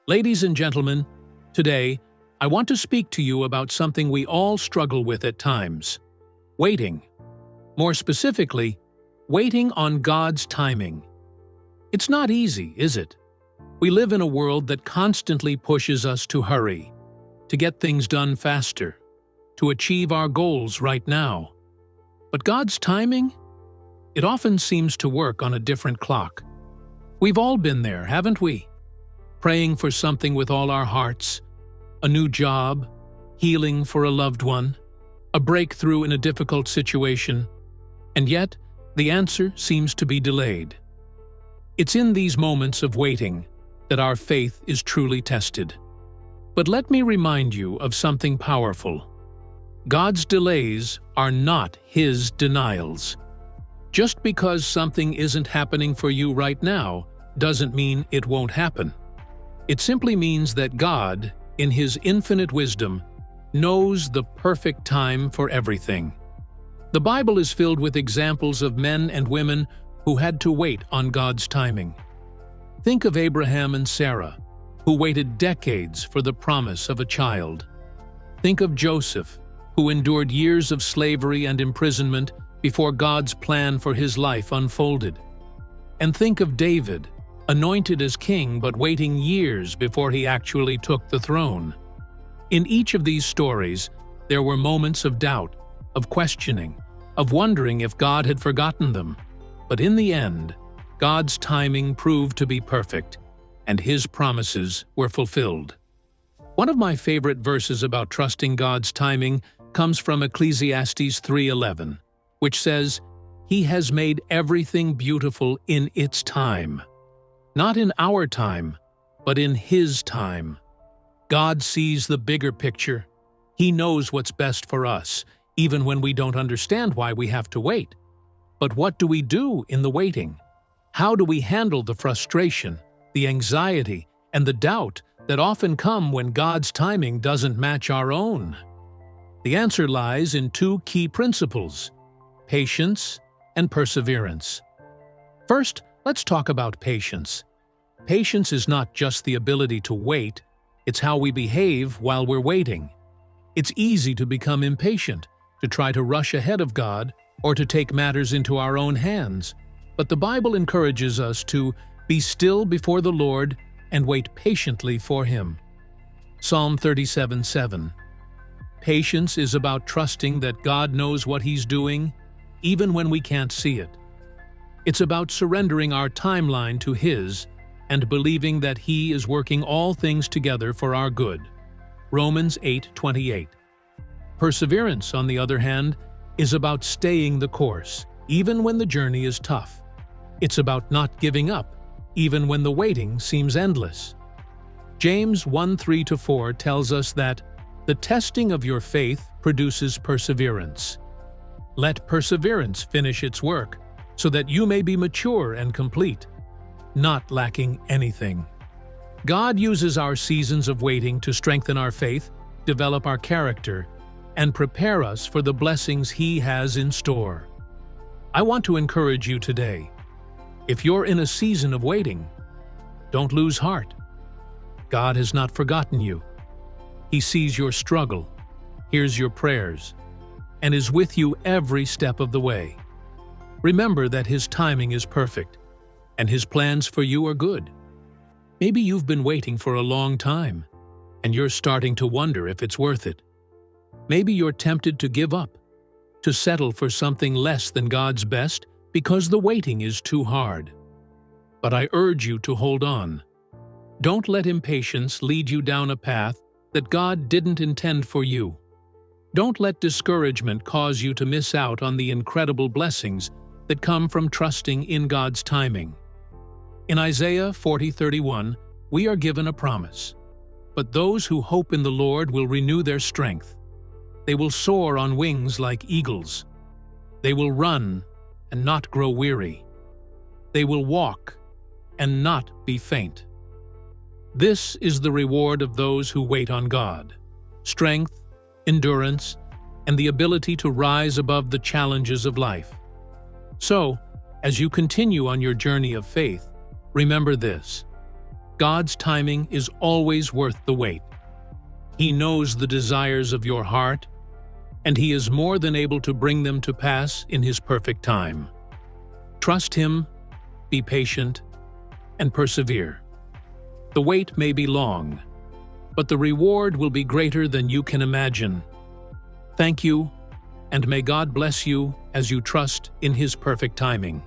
Ladies and gentlemen, today I want to speak to you about something we all struggle with at times: waiting. More specifically, waiting on God's timing. It's not easy, is it? We live in a world that constantly pushes us to hurry, to get things done faster, to achieve our goals right now. But God's timing? It often seems to work on a different clock. We've all been there, haven't we? Praying for something with all our hearts, a new job, healing for a loved one, a breakthrough in a difficult situation, and yet the answer seems to be delayed. It's in these moments of waiting that our faith is truly tested. But let me remind you of something powerful. God's delays are not His denials. Just because something isn't happening for you right now doesn't mean it won't happen. It simply means that God, in His infinite wisdom, knows the perfect time for everything. The Bible is filled with examples of men and women who had to wait on God's timing. Think of Abraham and Sarah, who waited decades for the promise of a child. Think of Joseph, who endured years of slavery and imprisonment before God's plan for his life unfolded. And think of David, anointed as king but waiting years before he actually took the throne. In each of these stories, there were moments of doubt, of questioning, of wondering if God had forgotten them. But in the end, God's timing proved to be perfect, and His promises were fulfilled. One of my favorite verses about trusting God's timing comes from Ecclesiastes 3:11, which says, "He has made everything beautiful in its time." Not in our time, but in His time. God sees the bigger picture. He knows what's best for us, even when we don't understand why we have to wait. But what do we do in the waiting? How do we handle the frustration, the anxiety, and the doubt that often come when God's timing doesn't match our own? The answer lies in two key principles: patience and perseverance. First, let's talk about patience. Patience is not just the ability to wait, it's how we behave while we're waiting. It's easy to become impatient, to try to rush ahead of God, or to take matters into our own hands. But the Bible encourages us to be still before the Lord and wait patiently for Him. Psalm 37:7. Patience is about trusting that God knows what He's doing, even when we can't see it. It's about surrendering our timeline to His and believing that He is working all things together for our good. Romans 8:28. Perseverance, on the other hand, is about staying the course, even when the journey is tough. It's about not giving up, even when the waiting seems endless. James 1:3-4 tells us that the testing of your faith produces perseverance. Let perseverance finish its work, so that you may be mature and complete, not lacking anything. God uses our seasons of waiting to strengthen our faith, develop our character, and prepare us for the blessings He has in store. I want to encourage you today. If you're in a season of waiting, don't lose heart. God has not forgotten you. He sees your struggle, hears your prayers, and is with you every step of the way. Remember that His timing is perfect, and His plans for you are good. Maybe you've been waiting for a long time, and you're starting to wonder if it's worth it. Maybe you're tempted to give up, to settle for something less than God's best because the waiting is too hard. But I urge you to hold on. Don't let impatience lead you down a path that God didn't intend for you. Don't let discouragement cause you to miss out on the incredible blessings that come from trusting in God's timing. In Isaiah 40:31, we are given a promise. But those who hope in the Lord will renew their strength. They will soar on wings like eagles. They will run and not grow weary. They will walk and not be faint. This is the reward of those who wait on God: strength, endurance, and the ability to rise above the challenges of life. So, as you continue on your journey of faith, remember this: God's timing is always worth the wait. He knows the desires of your heart, and He is more than able to bring them to pass in His perfect time. Trust Him, be patient, and persevere. The wait may be long, but the reward will be greater than you can imagine. Thank you, and may God bless you as you trust in His perfect timing.